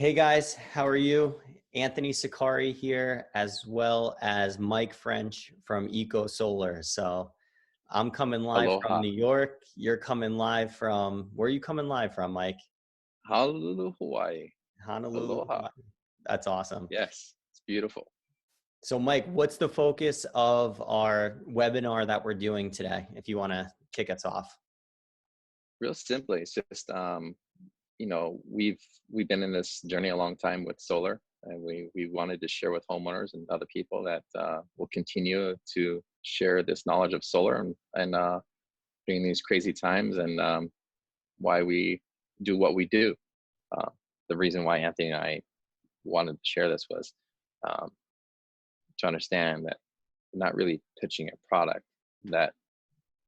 Hey guys, how are you? Anthony Sakari here, as well as Mike French from Eco Solar. So I'm coming live from Aloha. New York. You're coming live from, where are you coming live from, Mike? Honolulu, Hawaii. Honolulu, Aloha. Hawaii. That's awesome. Yes, it's beautiful. So Mike, what's the focus of our webinar that we're doing today, if you want to kick us off? Real simply, it's just we've been in this journey a long time with solar, and we wanted to share with homeowners and other people that will continue to share this knowledge of solar and during these crazy times and why we do what we do. Uh, the reason why Anthony and I wanted to share this was um, to understand that we're not really pitching a product that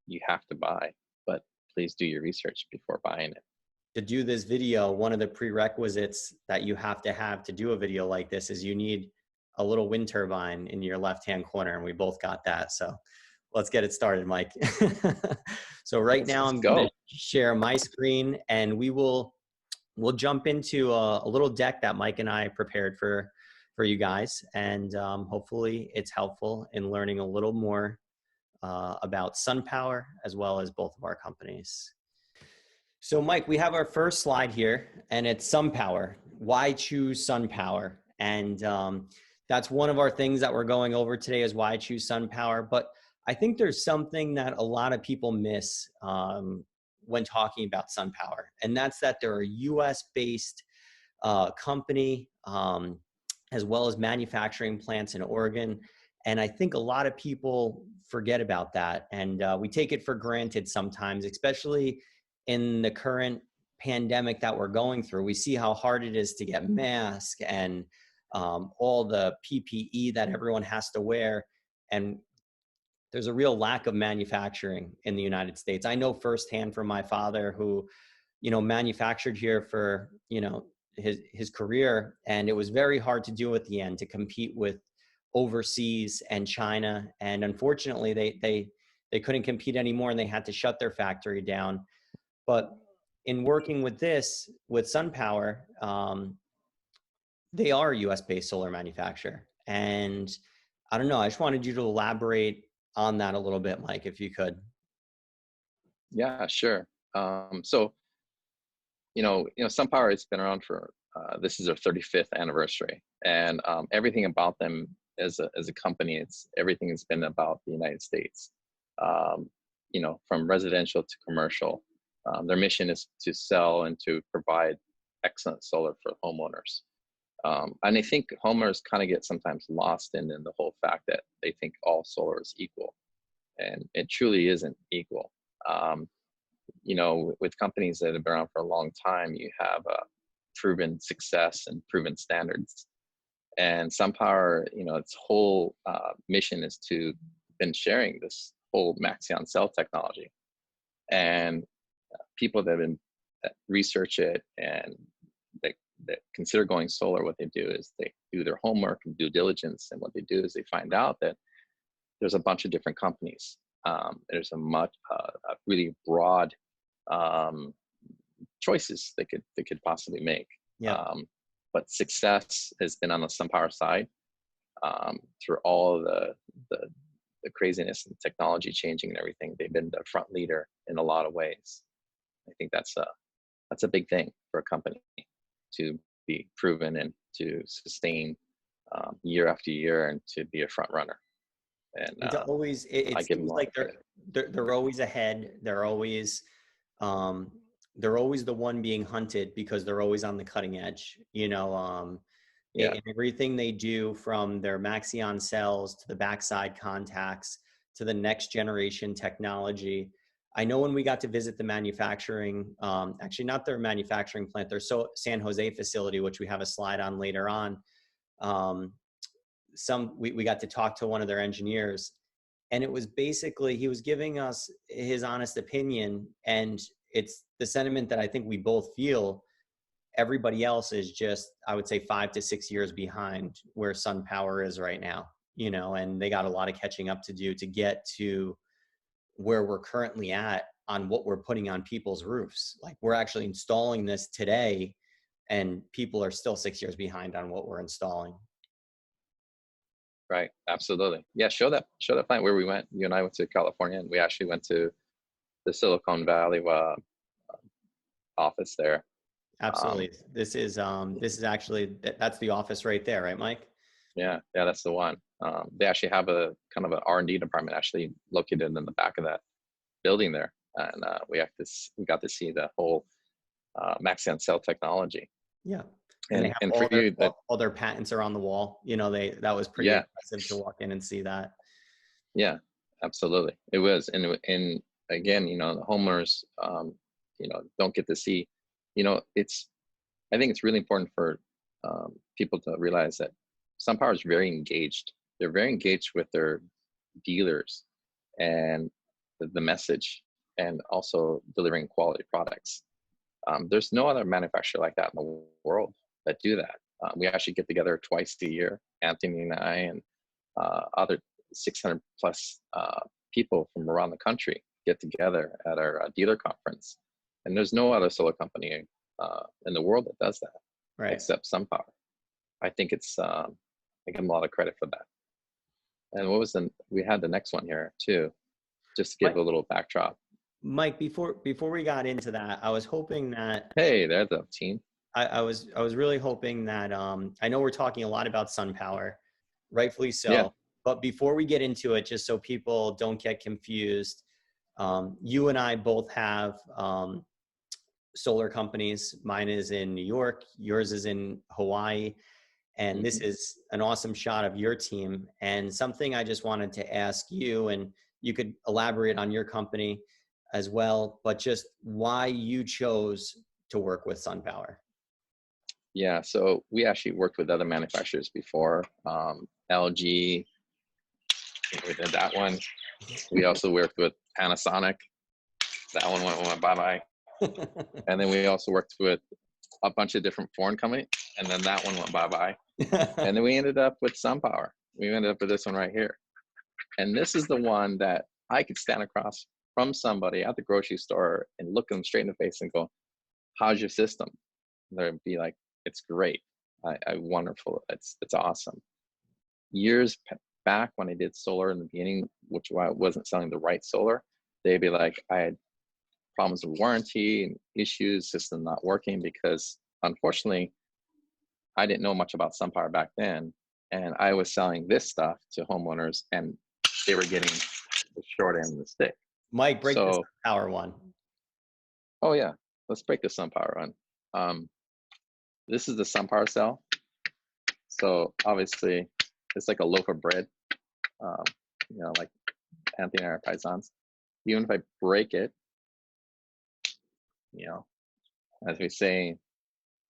you have to buy, but please do your research before buying it. To do this video, one of the prerequisites that you have to do a video like this is you need a little wind turbine in your left-hand corner, and we both got that. So let's get it started, Mike. So right now Let's I'm going go. to share my screen, and we'll jump into a little deck that Mike and I prepared for you guys, and hopefully it's helpful in learning a little more about SunPower as well as both of our companies. So Mike, we have our first slide here, and it's SunPower. Why choose SunPower? And that's one of our things that we're going over today is why choose SunPower. But I think there's something that a lot of people miss when talking about SunPower, and that's that they're a US-based company, as well as manufacturing plants in Oregon. And I think a lot of people forget about that, and we take it for granted sometimes, especially in the current pandemic that we're going through. We see how hard it is to get masks and all the PPE that everyone has to wear. And there's a real lack of manufacturing in the United States. I know firsthand from my father who, manufactured here for, his career. And it was very hard to do at the end to compete with overseas and China. And unfortunately, they couldn't compete anymore, and they had to shut their factory down. But in working with SunPower, they are a US-based solar manufacturer. And I don't know, I just wanted you to elaborate on that a little bit, Mike, if you could. Yeah, sure. So SunPower has been around for this is their 35th anniversary, and everything about them as a company, everything has been about the United States. From residential to commercial, their mission is to sell and to provide excellent solar for homeowners. And I think homeowners kind of get sometimes lost in the whole fact that they think all solar is equal, and it truly isn't equal. With companies that have been around for a long time, you have proven success and proven standards. And SunPower, its whole mission is to been sharing this whole Maxion cell technology. And people that have been that research it and that consider going solar, what they do is they do their homework and due diligence, and what they do is they find out that there's a bunch of different companies. There's a really broad choices they could possibly make. Yeah. But success has been on the SunPower side through all the craziness and technology changing and everything. They've been the front leader in a lot of ways. I think that's a big thing for a company to be proven and to sustain year after year and to be a front runner. And It's always, it I give them seems a lot like of credit. they're always ahead. Um, they're always the one being hunted because they're always on the cutting edge, Yeah, in everything they do, from their Maxion cells to the backside contacts to the next generation technology. I know when we got to visit the manufacturing, actually not their manufacturing plant, their San Jose facility, which we have a slide on later on. We got to talk to one of their engineers, and it was basically, he was giving us his honest opinion, and it's the sentiment that I think we both feel. Everybody else is just, I would say, 5 to 6 years behind where SunPower is right now, and they got a lot of catching up to do to get to where we're currently at on what we're putting on people's roofs. Like, we're actually installing this today and people are still 6 years behind on what we're installing. Right. Absolutely. Yeah. Show that plant where we went. You and I went to California, and we actually went to the Silicon Valley office there. Um, Absolutely. This is actually, that's the office right there, right, Mike? yeah. Yeah. That's the one. They actually have a kind of an R&D department actually located in the back of that building there, and we got to see the whole Maxeon cell technology. Yeah. And they And have for you, that all their patents are on the wall. You know, that was pretty yeah, impressive to walk in and see that. yeah, absolutely, it was. And again, the homeowners, don't get to see. It's I think it's really important for people to realize that SunPower is very engaged. They're very engaged with their dealers and the message, and also delivering quality products. There's no other manufacturer like that in the world that do that. We actually get together twice a year, Anthony and I, and other 600 plus people from around the country get together at our dealer conference. And there's no other solar company in the world that does that, Right. except SunPower. I think I give them a lot of credit for that. And we had the next one here too, just to give Mike, a little backdrop. Mike, before we got into that, I was hoping that Hey, there's the team. I was really hoping that I know we're talking a lot about SunPower, rightfully Yeah. so. But before we get into it, just so people don't get confused, you and I both have solar companies. Mine is in New York, yours is in Hawaii, and this Hmm. is an awesome shot of your team. And something I just wanted to ask you, and you could elaborate on your company as well, but just why you chose to work with SunPower. Yeah, so we actually worked with other manufacturers before. LG, we did that one. We also worked with Panasonic. That one went bye-bye. And then we also worked with a bunch of different foreign companies, and then that one went bye-bye. And then we ended up with SunPower. We ended up with this one right here. And this is the one that I could stand across from somebody at the grocery store and look them straight in the face and go, "How's your system?" They'd be like, "It's great. Wonderful. It's awesome." Years back when I did solar in the beginning, which I wasn't selling the right solar, they'd be like, I had problems with warranty and issues, system not working, because unfortunately, I didn't know much about SunPower back then. And I was selling this stuff to homeowners, and they were getting the short end of the stick. Mike, break this So, power one. oh yeah, let's break the SunPower run. This is the SunPower cell. So obviously, it's like a loaf of bread. Um, like Anthony and our paisans. Even if I break it, you know, as we say,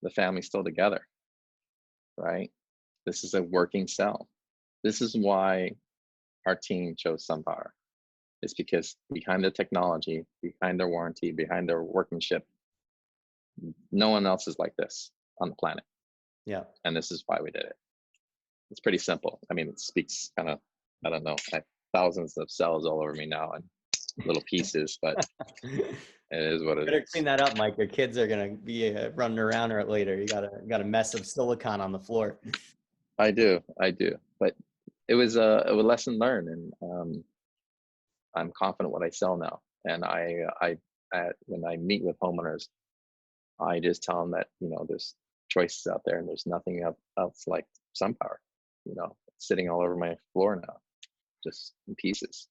the family's still together, right? This is a working cell. This is why our team chose SunPower. It's because behind the technology, behind their warranty, behind their workmanship, no one else is like this on the planet. Yeah. And this is why we did it. It's pretty simple. I mean, it speaks kind of, I don't know, I have thousands of cells all over me now and little pieces, but it is what it Better is. clean that up, Mike. Your kids are gonna be running around it later. You got a mess of silicon on the floor. I do. But it was a lesson learned, and I'm confident what I sell now. And when I meet with homeowners, I just tell them that there's choices out there, and there's nothing else like SunPower. Sitting all over my floor now, just in pieces.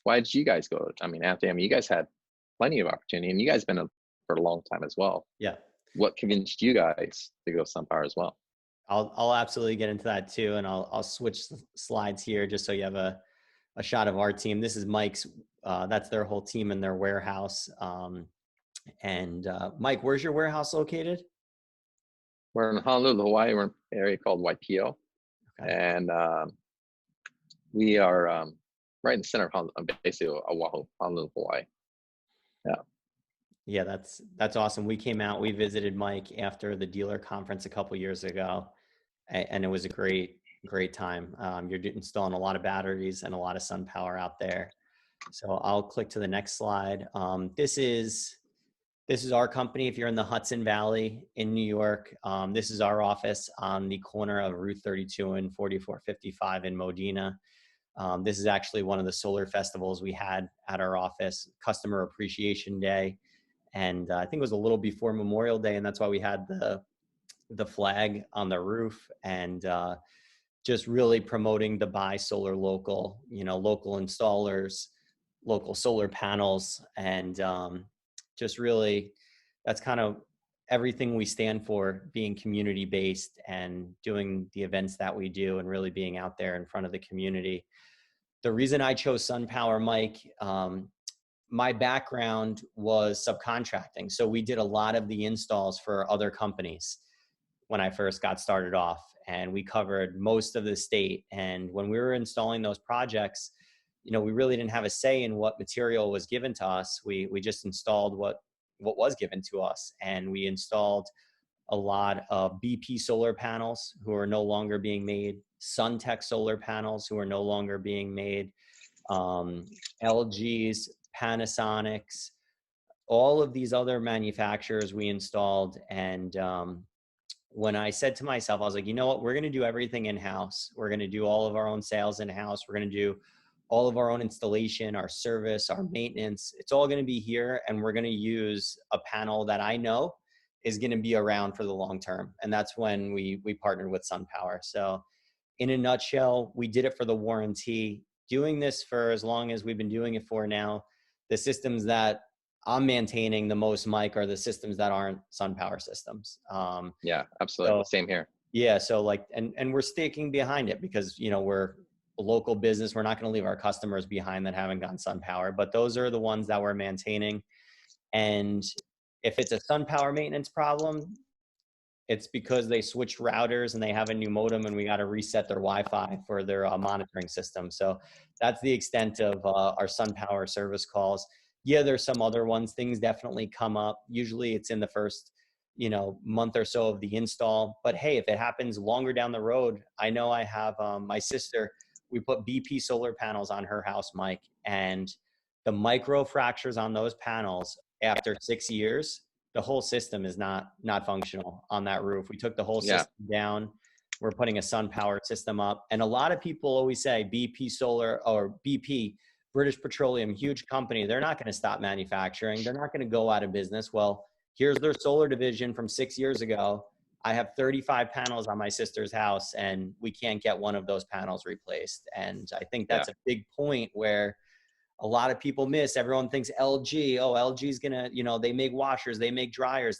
Why did you guys go? I mean, Anthony, you guys had plenty of opportunity, and you guys been for a long time as well. Yeah. What convinced you guys to go SunPower as well? I'll absolutely get into that too, and I'll switch slides here just so you have a shot of our team. This is Mike's. That's their whole team in their warehouse. And Mike, where's your warehouse located? We're in Honolulu, Hawaii. We're in an area called Waipio, Okay. and we are right in the center of basically Oahu, Honolulu, Hawaii. Yeah. Yeah, that's awesome. We came out, we visited Mike after the dealer conference a couple years ago, and it was a great time. You're installing a lot of batteries and a lot of SunPower out there. So I'll click to the next slide. This is This is our company. If you're in the Hudson Valley in New York, this is our office on the corner of Route 32 and 4455 in Modena. This is actually one of the solar festivals we had at our office, Customer Appreciation Day. And I think it was a little before Memorial Day, and that's why we had the flag on the roof, and just really promoting the buy solar local, local installers, local solar panels, and just really, that's kind of everything we stand for, being community based and doing the events that we do and really being out there in front of the community. The reason I chose SunPower, Mike, my background was subcontracting. So we did a lot of the installs for other companies when I first got started off, and we covered most of the state. And when we were installing those projects, we really didn't have a say in what material was given to us. We just installed what was given to us, and we installed a lot of BP solar panels who are no longer being made, SunTech solar panels who are no longer being made, LGs, Panasonics, all of these other manufacturers we installed. And when I said to myself, I was like, you know what, we're going to do everything in-house. We're going to do all of our own sales in-house. We're going to do all of our own installation, our service, our maintenance. It's all going to be here. And we're going to use a panel that I know is going to be around for the long term. And that's when we partnered with SunPower. So in a nutshell, we did it for the warranty. Doing this for as long as we've been doing it for now, the systems that I'm maintaining the most, Mike, are the systems that aren't SunPower systems. Yeah, absolutely. So, Same here. yeah. So like, and we're sticking behind it because, we're a local business. We're not going to leave our customers behind that haven't gotten SunPower, but those are the ones that we're maintaining. And if it's a SunPower maintenance problem, it's because they switched routers and they have a new modem, and we got to reset their Wi-Fi for their monitoring system. So that's the extent of our SunPower service calls. Yeah, there's some other ones. Things definitely come up. Usually it's in the first, month or so of the install. But hey, if it happens longer down the road, I know I have my sister, we put BP solar panels on her house, Mike, and the micro fractures on those panels after 6 years, the whole system is not functional on that roof. We took the whole Yeah, system down. We're putting a SunPower system up. And a lot of people always say BP Solar or BP, British Petroleum, huge company, they're not going to stop manufacturing. They're not going to go out of business. Well, here's their solar division from 6 years ago. I have 35 panels on my sister's house, and we can't get one of those panels replaced. And I think yeah, that's a big point where a lot of people miss. Everyone thinks LG, oh, LG's gonna, they make washers, they make dryers.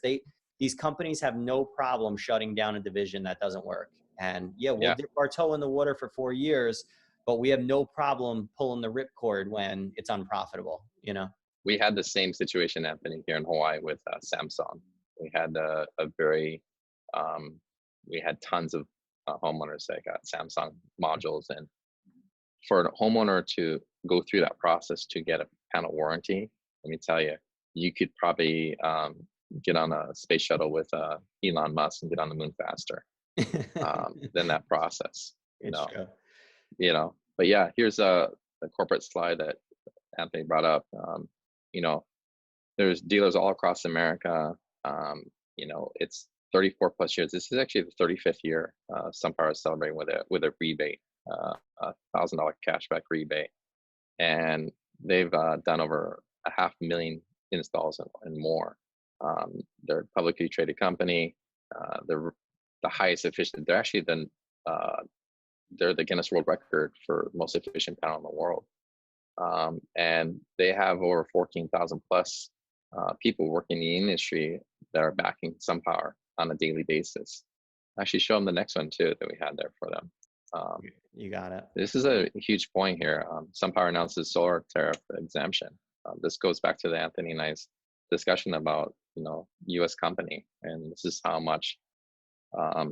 These companies have no problem shutting down a division that doesn't work. And yeah, we'll yeah. dip our toe in the water for 4 years, but we have no problem pulling the ripcord when it's unprofitable. We had the same situation, Anthony, here in Hawaii with Samsung. We had a very, we had tons of homeowners that got Samsung modules, and for a homeowner to go through that process to get a panel warranty, let me tell you, you could probably get on a space shuttle with Elon Musk and get on the moon faster than that process. You It's know, true. But yeah, here's the corporate slide that Anthony brought up. You know, there's dealers all across America. It's 34 plus years. This is actually the 35th year. SunPower is celebrating with a rebate, $1,000 cashback rebate, and they've done over 500,000 installs and more. They're a publicly traded company. They're the highest efficient. They're actually they're the Guinness World Record for most efficient panel in the world. And they have over 14,000 plus people working in the industry that are backing SunPower on a daily basis. Actually, show them the next one too that we had there for them. You got it. This is a huge point here. SunPower announces solar tariff exemption. This goes back to the Anthony and I's discussion about U.S. company, and this is how much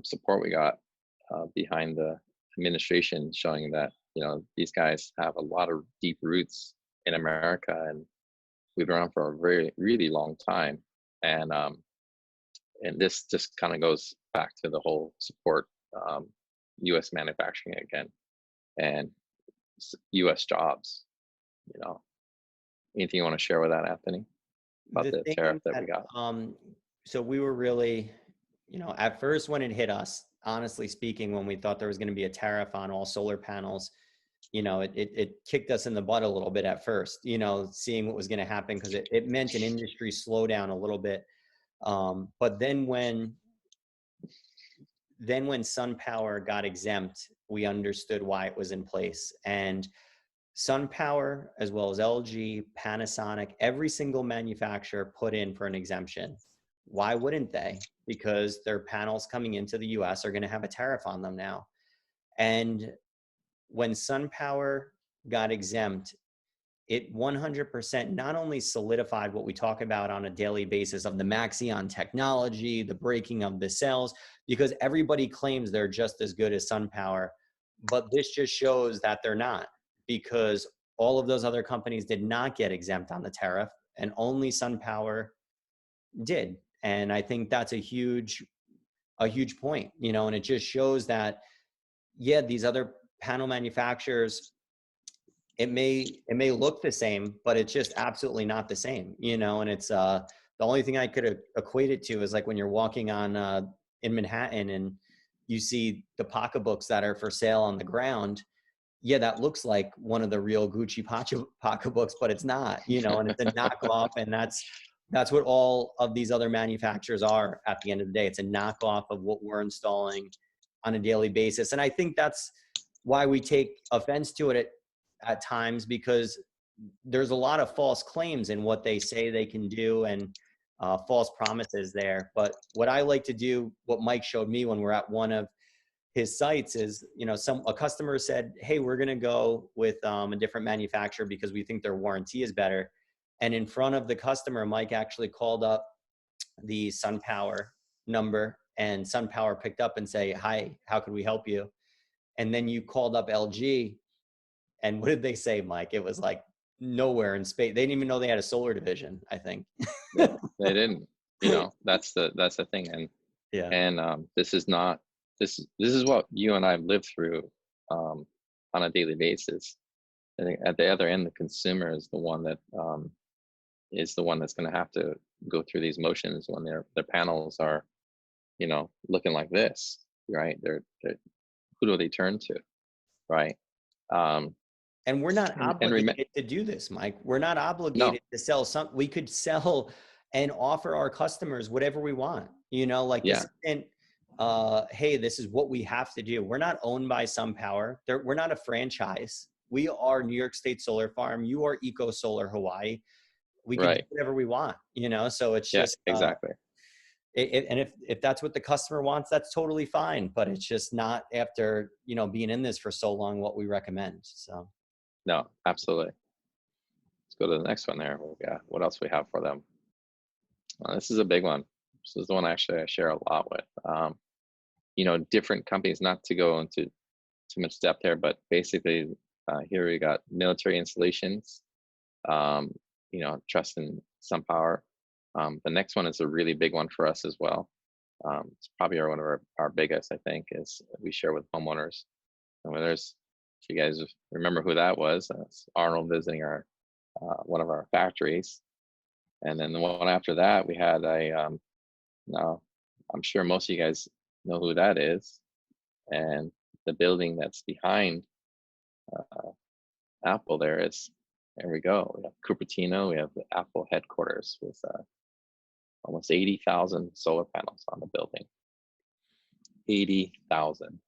support we got behind the administration, showing that these guys have a lot of deep roots in America, and we've been around for a very really long time. And this just kind of goes back to the whole support U.S. manufacturing again and U.S. jobs. Anything you want to share with that, Anthony? about The the tariff thing that we that, got. so we were really, at first when it hit us, honestly speaking, when we thought there was going to be a tariff on all solar panels, it kicked us in the butt a little bit at first, seeing what was going to happen, because it meant an industry slowdown a little bit. But then when SunPower got exempt, we understood why it was in place. And SunPower, as well as LG, Panasonic, every single manufacturer put in for an exemption. Why wouldn't they? Because their panels coming into the US are going to have a tariff on them now. And when SunPower got exempt, it 100% not only solidified what we talk about on a daily basis of the Maxion technology, the breaking of the cells, because everybody claims they're just as good as SunPower, but this just shows that they're not, because all of those other companies did not get exempt on the tariff, and only SunPower did. And I think that's a huge point, and it just shows that, yeah, these other panel manufacturers, it may look the same, but it's just absolutely not the same, and it's the only thing I could equate it to is like when you're walking on in Manhattan and you see the pocketbooks that are for sale on the ground. Yeah, that looks like one of the real Gucci pocketbooks, but it's not, and it's a knockoff. And that's what all of these other manufacturers are at the end of the day. It's a knockoff of what we're installing on a daily basis. And I think that's why we take offense to it at times, because there's a lot of false claims in what they say they can do, and false promises there. But what I like to do, what Mike showed me when we're at one of his sites, is, a customer said, hey, we're going to go with a different manufacturer because we think their warranty is better. And in front of the customer, Mike actually called up the SunPower number, and SunPower picked up and say, hi, how could we help you? And then you called up LG, and what did they say, Mike? It was like nowhere in space. They didn't even know they had a solar division, I think. Yeah, they didn't. That's the thing. And Yeah. this is not this is what you and I live through on a daily basis. I think at the other end, the consumer is the one that's going to have to go through these motions when their panels are, looking like this, right? They're who do they turn to, right? Um, And we're not and obligated to do this, Mike. We're not no, obligated to sell some. We could sell and offer our customers whatever we want. Like yeah, this isn't, hey, this is what we have to do. We're not owned by SunPower. We're not a franchise. We are New York State Solar Farm. You are Eco Solar Hawaii. We could do right, whatever we want. So it's yeah, just, exactly. and if that's what the customer wants, that's totally fine. But it's just not, after being in this for so long, what we recommend. So. No, absolutely. Let's go to the next one there. Yeah, what else we have for them? This is a big one. This is the one actually I share a lot with. Different companies, not to go into too much depth here, but basically here we got military installations, um, trust in SunPower. The next one is a really big one for us as well. It's probably one of our biggest, I think, is we share with homeowners. And when if you guys remember who that was, it's Arnold visiting one of our factories. And then the one after that, we had now I'm sure most of you guys know who that is. And the building that's behind Apple there we go. We have Cupertino, we have the Apple headquarters with almost 80,000 solar panels on the building. 80,000.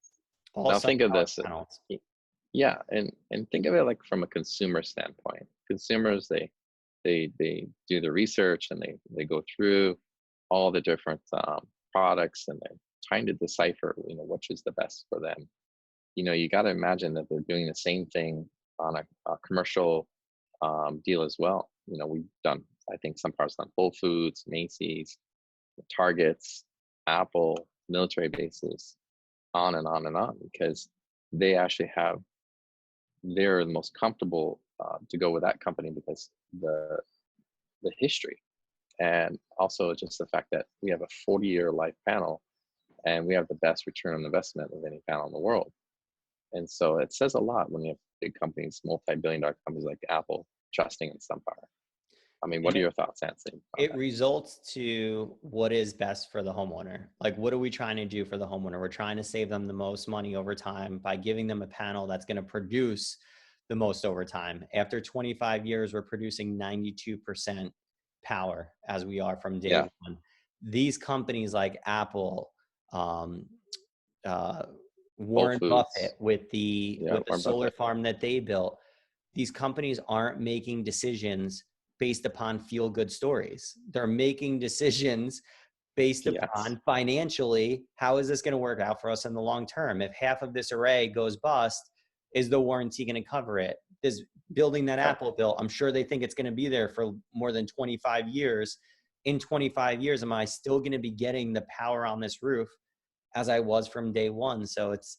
All Now think of SunPower this. panels. Yeah, and think of it like from a consumer standpoint. Consumers, they do the research and they go through all the different products, and they're trying to decipher which is the best for them. You got to imagine that they're doing the same thing on a commercial deal as well. We've done, I think, SunPower's done Whole Foods, Macy's, Targets, Apple, military bases, on and on and on, because they actually they're the most comfortable to go with that company because the history, and also just the fact that we have a 40-year life panel, and we have the best return on investment of any panel in the world. And so it says a lot when you have big companies, multi-billion-dollar companies like Apple, trusting in SunPower. I mean, what And are your thoughts, Anthony, on it that? results to what is best for the homeowner. Like, what are we trying to do for the homeowner? We're trying to save them the most money over time by giving them a panel that's going to produce the most over time. After 25 years, we're producing 92% power as we are from day Yeah, one. These companies like Apple, um, uh, Whole Warren Buffett Foods. Yeah, with the Warren solar Buffett. farm that they built, these companies aren't making decisions based upon feel good stories. They're making decisions based Yes. upon financially, how is this going to work out for us in the long term? If half of this array goes bust, is the warranty going to cover it? This building that Right. Apple built, I'm sure they think it's going to be there for more than 25 years. In 25 years, am I still going to be getting the power on this roof as I was from day one? So it's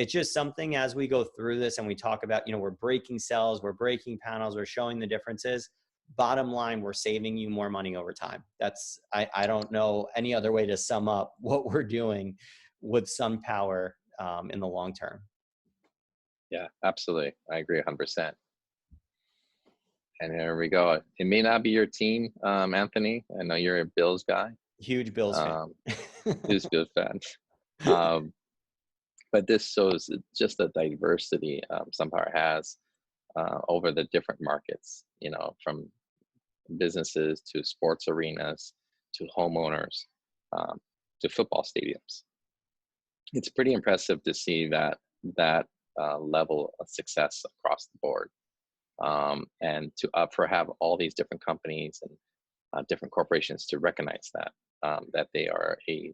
just something as we go through this and we talk about, we're breaking cells, we're breaking panels, we're showing the differences. Bottom line, we're saving you more money over time. I don't know any other way to sum up what we're doing with SunPower in the long term. Yeah, absolutely. I agree 100%. And here we go. It may not be your team, Anthony. I know you're a Bills guy. Huge Bills fan. Um, who's Bills fans. Um, but this shows just the diversity SunPower has over the different markets, from businesses to sports arenas to homeowners um, to football stadiums. It's pretty impressive to see that level of success across the board, and to for have all these different companies and different corporations to recognize that they are a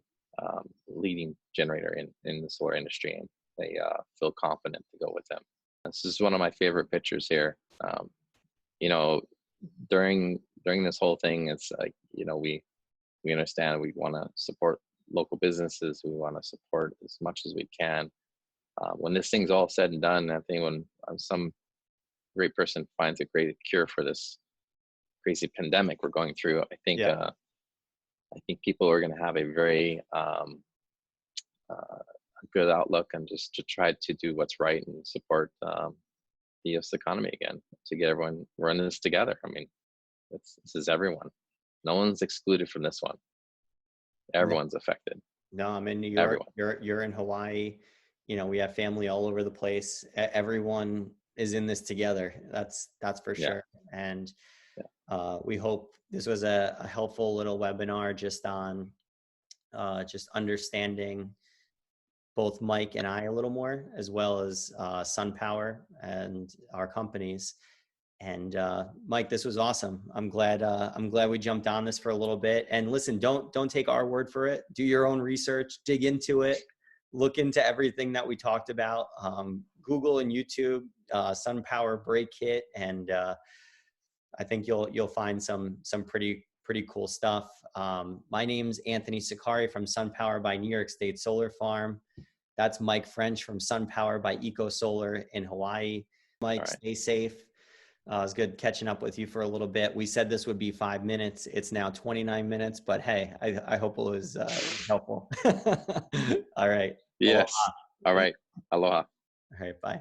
leading generator in the solar industry, and they feel confident to go with them. This is one of my favorite pictures here. You know, during this whole thing, it's like, we understand we want to support local businesses. We want to support as much as we can. When this thing's all said and done, I think when some great person finds a great cure for this crazy pandemic we're going through, Yeah. I think people are going to have a very good outlook, and just to try to do what's right and support the U.S. economy again, to get everyone running this together. I mean, this is everyone. No one's excluded from this one. No, Everyone's affected. no, I'm in New York. Everyone. You're in Hawaii. We have family all over the place. Everyone is in this together. That's for Yeah. sure. And Yeah. we hope this was a helpful little webinar just on just understanding both Mike and I a little more, as well as SunPower and our companies. And Mike, this was awesome. I'm glad we jumped on this for a little bit. And listen, don't take our word for it. Do your own research, dig into it, look into everything that we talked about. Google and YouTube, SunPower Brake Kit, and I think you'll find some pretty cool stuff. My name's Anthony Sakari from SunPower by New York State Solar Farm. That's Mike French from SunPower by Eco Solar in Hawaii. All Mike, right. stay safe. It was good catching up with you for a little bit. We said this would be 5 minutes. It's now 29 minutes, but hey, I hope it was helpful. All right. Aloha. Yes. All right. Aloha. All right. Bye.